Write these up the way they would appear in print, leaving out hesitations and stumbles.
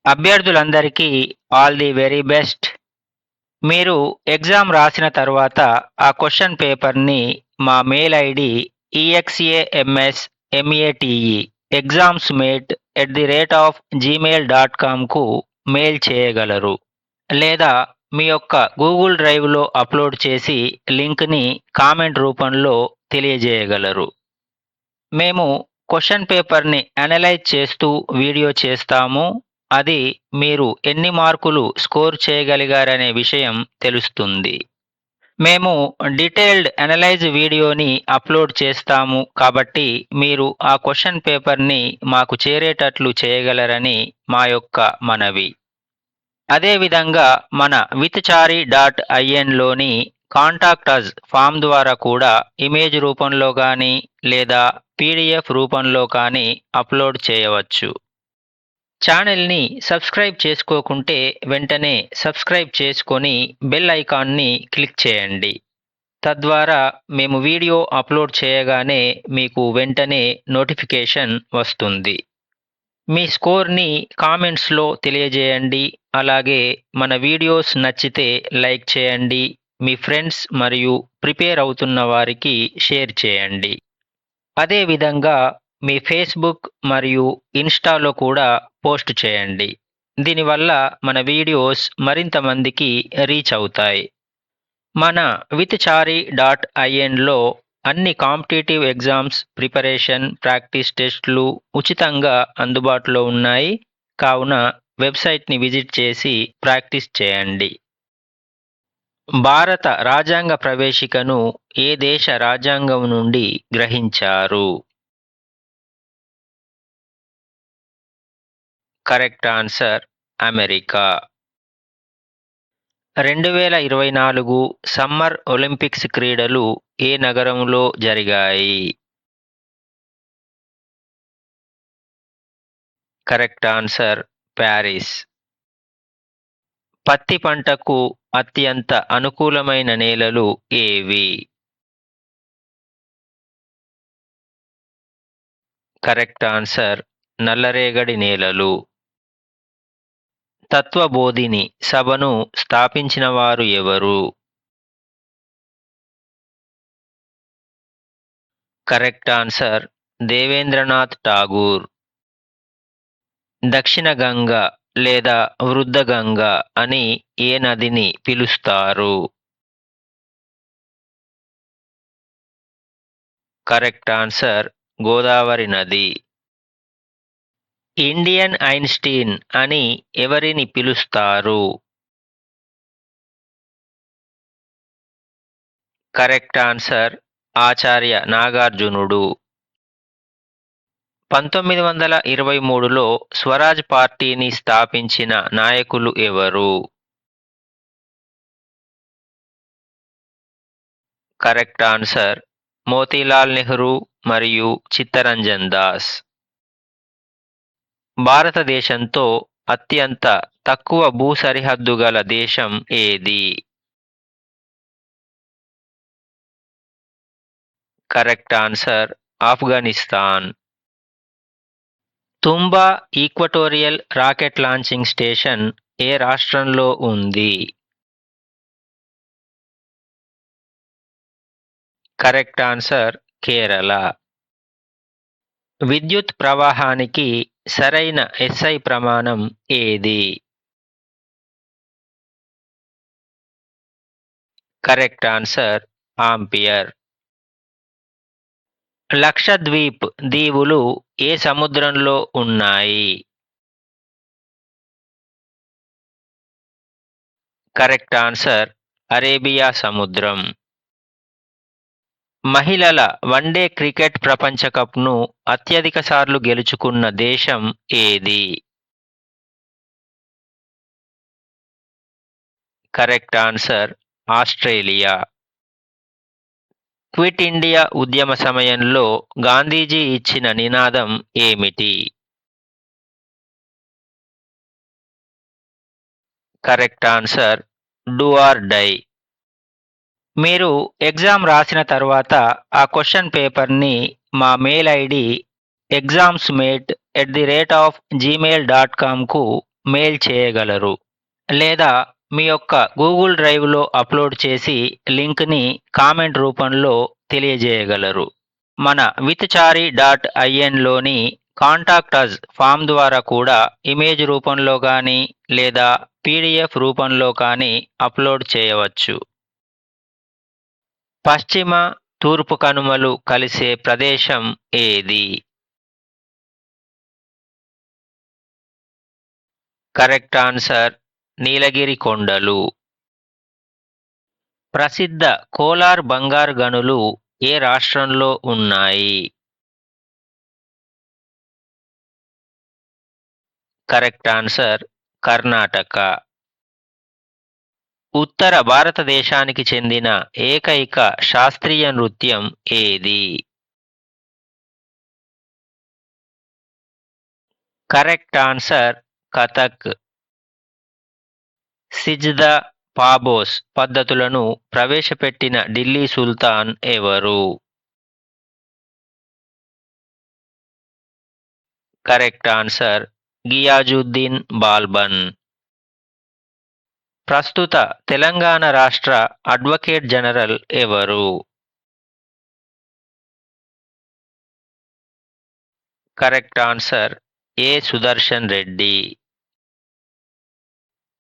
అభ్యర్థులందరికీ all the very best. మీరు exam రాసిన తర్వాత ఆ క్వెషన్ పేపర్‌ని మా మెయిల్ ఐడీ examsmate examsmate@gmail.comకు మెయిల్ చేయగలరు. లేదా మీ యొక్క గూగుల్ డ్రైవ్‌లో అప్‌లోడ్ చేసి లింక్‌ని కామెంట్ రూపంలో తెలియజేయగలరు. మేము క్వెషన్ పేపర్‌ని అనలైజ్ చేస్తూ వీడియో చేస్తాము. అది మీరు ఎన్ని మార్కులు స్కోర్ చేయగలిగారనే విషయం తెలుస్తుంది. మేము డీటెయిల్డ్ అనలైజ్ వీడియోని అప్లోడ్ చేస్తాము కాబట్టి మీరు ఆ క్వెషన్ పేపర్‌ని మాకు చేరేటట్లు చేయగలరని మా యొక్క మనవి. అదేవిధంగా మన విత్చారి.inలోని కాంటాక్ట్ అజ్ ఫామ్ ద్వారా కూడా ఇమేజ్ రూపంలో కానీ లేదా పీడీఎఫ్ రూపంలో కానీ అప్లోడ్ చేయవచ్చు. ఛానల్‌ని సబ్స్క్రైబ్ చేసుకోకుంటే వెంటనే సబ్స్క్రైబ్ చేసుకొని బెల్ ఐకాన్ని క్లిక్ చేయండి. తద్వారా మేము వీడియో అప్లోడ్ చేయగానే మీకు వెంటనే నోటిఫికేషన్ వస్తుంది. మీ స్కోర్‌ని కామెంట్స్‌లో తెలియజేయండి. అలాగే మన వీడియోస్ నచ్చితే లైక్ చేయండి. మీ ఫ్రెండ్స్ మరియు ప్రిపేర్ అవుతున్న వారికి షేర్ చేయండి. అదేవిధంగా మీ ఫేస్‌బుక్ మరియు ఇన్‌స్టాలో కూడా పోస్ట్ చేయండి. దీనివల్ల మన వీడియోస్ మరింత మందికి రీచ్ అవుతాయి. మన విత్చారి.inలో అన్ని కాంపిటీటివ్ ఎగ్జామ్స్ ప్రిపరేషన్ ప్రాక్టీస్ టెస్టులు ఉచితంగా అందుబాటులో ఉన్నాయి. కావున వెబ్సైట్‌ని విజిట్ చేసి ప్రాక్టీస్ చేయండి. భారత రాజ్యాంగ ప్రవేశికను ఏ దేశ రాజ్యాంగం నుండి గ్రహించారు? Correct answer America. 2024 summer Olympics క్రీడలు ఏ నగరంలో జరిగాయి? Correct answer Paris. పత్తి పంటకు అత్యంత అనుకూలమైన నేలలు ఏవి? కరెక్ట్ ఆన్సర్ నల్లరేగడి నేలలు. తత్వబోధిని సభను స్థాపించిన వారు ఎవరు? Correct answer Devendranath Tagore. దక్షిణ గంగ లేదా వృద్ధ గంగ అని ఏ నదిని పిలుస్తారు? కరెక్ట్ ఆన్సర్ గోదావరి నది. ఇండియన్ ఐన్‌స్టీన్ అని ఎవరిని పిలుస్తారు? కరెక్ట్ ఆన్సర్ ఆచార్య నాగార్జునుడు. 1923లో స్వరాజ్ పార్టీని స్థాపించిన నాయకులు ఎవరు? కరెక్ట్ ఆన్సర్ మోతీలాల్ నెహ్రూ మరియు చిత్తరంజన్ దాస్. భారతదేశంతో అత్యంత తక్కువ భూ సరిహద్దు గల దేశం ఏది? Correct answer Afghanistan. Thumba equatorial rocket launching station ఏ రాష్ట్రంలో ఉంది? Correct answer Kerala. విద్యుత్ ప్రవాహానికి సరైన SI ప్రమాణం ఏది? Correct answer ampere. లక్షద్వీప్ దీవులు ఏ సముద్రంలో ఉన్నాయి? కరెక్ట్ ఆన్సర్ అరేబియా సముద్రం. మహిళల వన్డే క్రికెట్ ప్రపంచ కప్‌ను అత్యధిక సార్లు గెలుచుకున్న దేశం ఏది? Correct answer Australia. Quit India ఉద్యమ సమయంలో గాంధీజీ ఇచ్చిన నినాదం ఏమిటి? Correct answer do or die. మీరు ఎగ్జామ్ రాసిన తర్వాత ఆ క్వెషన్ పేపర్‌ని మా మెయిల్ ఐడీ examsmate@gmail.comకు మెయిల్ చేయగలరు. లేదా మీ యొక్క గూగుల్ డ్రైవ్లో అప్లోడ్ చేసి లింక్ని కామెంట్ రూపంలో తెలియజేయగలరు. మన విత్చారి.inలోని కాంటాక్ట్ అజ్ ఫామ్ ద్వారా కూడా ఇమేజ్ రూపంలో కానీ లేదా పీడిఎఫ్ రూపంలో కానీ అప్లోడ్ చేయవచ్చు. పశ్చిమ, తూర్పు కనుమలు కలిసే ప్రదేశం ఏది? కరెక్ట్ ఆన్సర్ నీలగిరి కొండలు. ప్రసిద్ధ కోలార్ బంగారు గనులు ఏ రాష్ట్రంలో ఉన్నాయి? Correct answer Karnataka. ఉత్తర భారతదేశానికి చెందిన ఏకైక శాస్త్రీయ నృత్యం ఏది? Correct answer Kathak. సిజ్దా, పాబోస్ పద్ధతులను ప్రవేశపెట్టిన ఢిల్లీ సుల్తాన్ ఎవరు? Correct answer Ghiyasuddin Balban. ప్రస్తుత తెలంగాణ రాష్ట్ర అడ్వకేట్ జనరల్ ఎవరు? Correct answer A Sudarshan Reddy.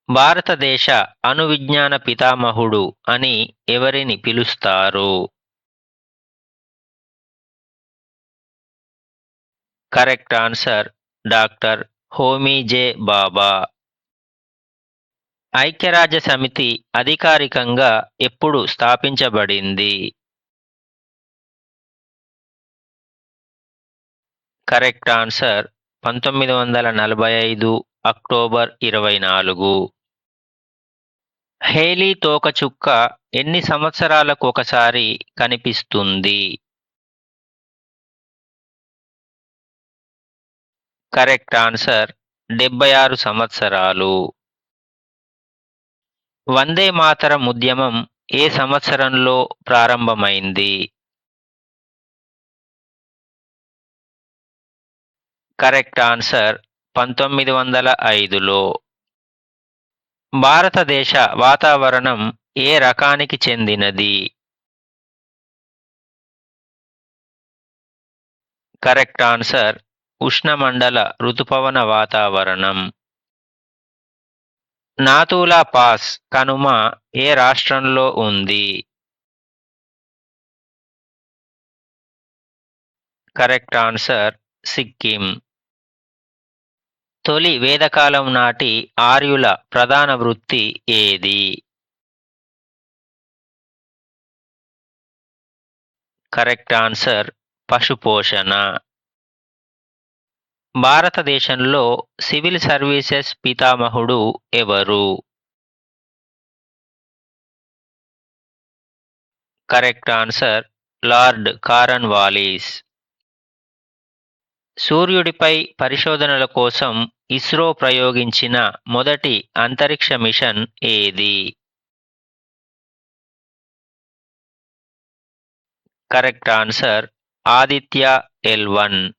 భారతదేశ అణు విజ్ఞాన పితామహుడు అని ఎవరిని పిలుస్తారు? Correct answer doctor Homi J Bhabha. ఐక్యరాజ్య సమితి అధికారికంగా ఎప్పుడు స్థాపించబడింది? Correct answer 1945 October 24. హేలీ తోకచుక్క ఎన్ని సంవత్సరాలకొకసారి కనిపిస్తుంది? కరెక్ట్ ఆన్సర్ 76 సంవత్సరాలు. వందే మాతరం ఉద్యమం ఏ సంవత్సరంలో ప్రారంభమైంది? కరెక్ట్ ఆన్సర్ 1905లో. భారతదేశ వాతావరణం ఏ రకానికి చెందినది? కరెక్ట్ ఆన్సర్ ఉష్ణమండల ఋతుపవన వాతావరణం. నాతూలా పాస్ కనుమ ఏ రాష్ట్రంలో ఉంది? Correct answer Sikkim. తొలి వేదకాలం నాటి ఆర్యుల ప్రధాన వృత్తి ఏది? కరెక్ట్ ఆన్సర్ పశుపోషణ. భారతదేశంలో సివిల్ సర్వీసెస్ పితామహుడు ఎవరు? Correct answer lord Cornwallis. సూర్యుడిపై పరిశోధనల కోసం ఇస్రో ప్రయోగించిన మొదటి అంతరిక్ష మిషన్ ఏది? Correct answer Aditya L1.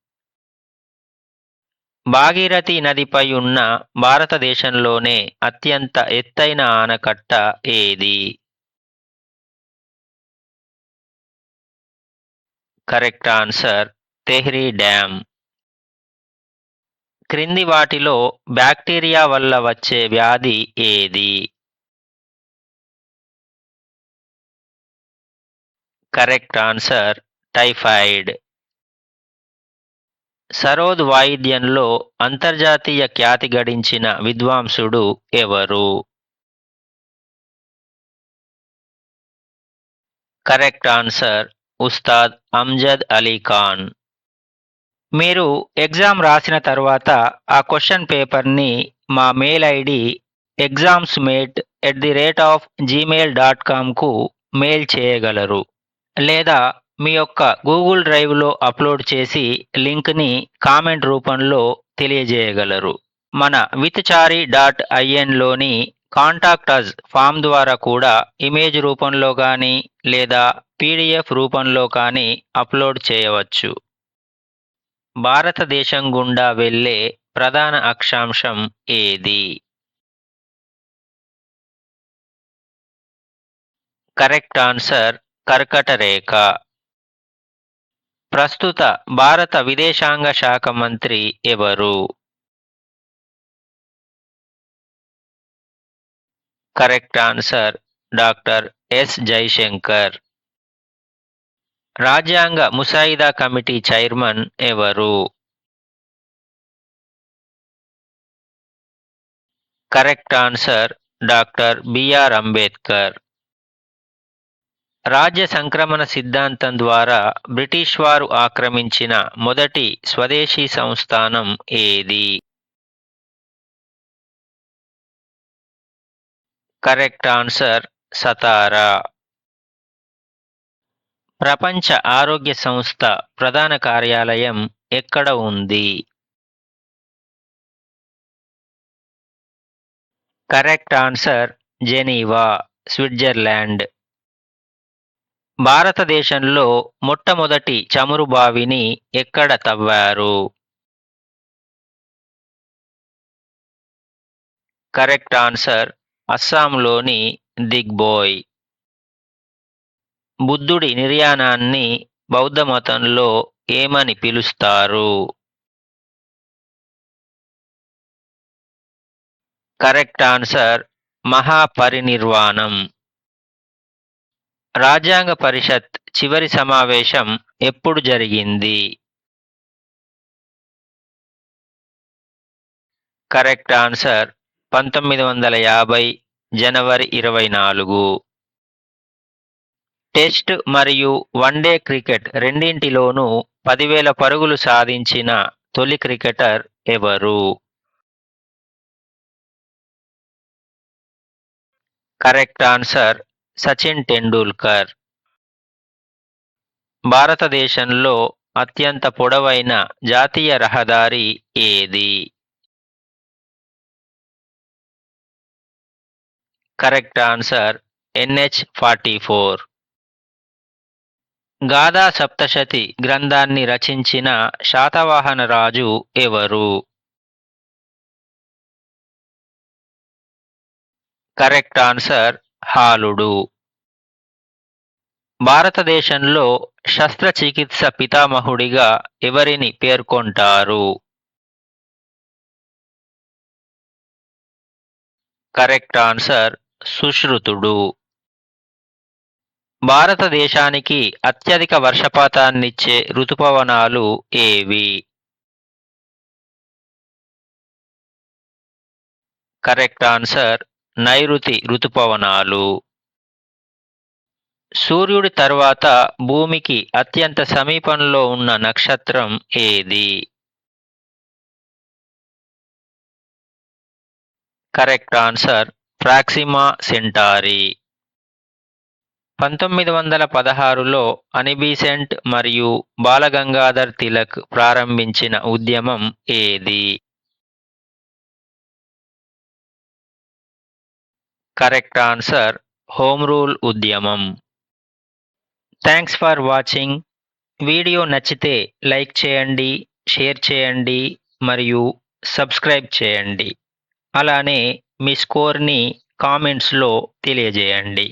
Bhagirathi నదిపై ఉన్న భారతదేశంలోనే అత్యంత ఎత్తైన ఆనకట్ట ఏది? Correct answer Tehri dam. క్రింది వాటిలో బ్యాక్టీరియా వల్ల వచ్చే వ్యాధి ఏది? Correct answer typhoid. సరోద్ వాయిద్యంలో అంతర్జాతీయ ఖ్యాతి గడించిన విద్వాంసుడు ఎవరు? Correct answer Ustad Amjad Ali Khan. మీరు ఎగ్జామ్ రాసిన తర్వాత ఆ క్వశ్చన్ పేపర్ని మా మెయిల్ ఐడి examsmate@gmail.comకు మెయిల్ చేయగలరు. లేదా మీ యొక్క గూగుల్ డ్రైవ్లో అప్లోడ్ చేసి లింక్ని కామెంట్ రూపంలో తెలియజేయగలరు. మన విత్చారి.inలోని కాంటాక్ట్ అజ్ ఫామ్ ద్వారా కూడా ఇమేజ్ రూపంలో కానీ లేదా పీడిఎఫ్ రూపంలో కానీ అప్లోడ్ చేయవచ్చు. భారతదేశం గుండా వెళ్ళే ప్రధాన అక్షాంశం ఏది? కరెక్ట్ ఆన్సర్ కర్కట రేఖ. ప్రస్తుత భారత విదేశాంగ శాఖ మంత్రి ఎవరు? Correct answer doctor S Jaishankar. రాజ్యాంగ ముసాయిదా కమిటీ చైర్మన్ ఎవరు? Correct answer doctor B R Ambedkar. రాజ్య సంక్రమణ సిద్ధాంతం ద్వారా బ్రిటిష్ వారు ఆక్రమించిన మొదటి స్వదేశీ సంస్థానం ఏది? Correct answer Satara. ప్రపంచ ఆరోగ్య సంస్థ ప్రధాన కార్యాలయం ఎక్కడ ఉంది? Correct answer Geneva, Switzerland. భారతదేశంలో మొట్టమొదటి చమురు బావిని ఎక్కడ తవ్వారు? కరెక్ట్ ఆన్సర్ అస్సాంలోని దిగ్బోయ్. బుద్ధుడి నిర్యాణాన్ని బౌద్ధ మతంలో ఏమని పిలుస్తారు? కరెక్ట్ ఆన్సర్ మహాపరినిర్వాణం. రాజ్యాంగ పరిషత్ చివరి సమావేశం ఎప్పుడు జరిగింది? కరెక్ట్ ఆన్సర్ 1950 జనవరి 24. టెస్ట్ మరియు వన్డే క్రికెట్ రెండింటిలోనూ 10,000 పరుగులు సాధించిన తొలి క్రికెటర్ ఎవరు? Correct answer Sachin Tendulkar. భారతదేశంలో అత్యంత పొడవైన జాతీయ రహదారి ఏది? Correct answer NH-44. Gatha Saptashati గ్రంథాన్ని రచించిన శాతవాహన రాజు ఎవరు? కరెక్ట్ ఆన్సర్ హాలుడు. భారతదేశంలో శస్త్రచికిత్స పితామహుడిగా ఎవరిని పేర్కొంటారు? కరెక్ట్ ఆన్సర్ సుశ్రుతుడు. భారతదేశానికి అత్యధిక వర్షపాతాన్నిచ్చే ఋతుపవనాలు ఏవి? కరెక్ట్ ఆన్సర్ నైరుతి ఋతుపవనాలు. సూర్యుడి తర్వాత భూమికి అత్యంత సమీపంలో ఉన్న నక్షత్రం ఏది? Correct answer Proxima Centauri. 1916లో అనిబీసెంట్ మరియు బాలగంగాధర్ తిలక్ ప్రారంభించిన ఉద్యమం ఏది? కరెక్ట్ ఆన్సర్ హోమ్ రూల్ ఉద్యమం. Thanks for watching. వీడియో నచ్చితే లైక్ చేయండి, షేర్ చేయండి మరియు సబ్స్క్రైబ్ చేయండి. అలానే మీ స్కోర్ని కామెంట్స్లో తెలియజేయండి.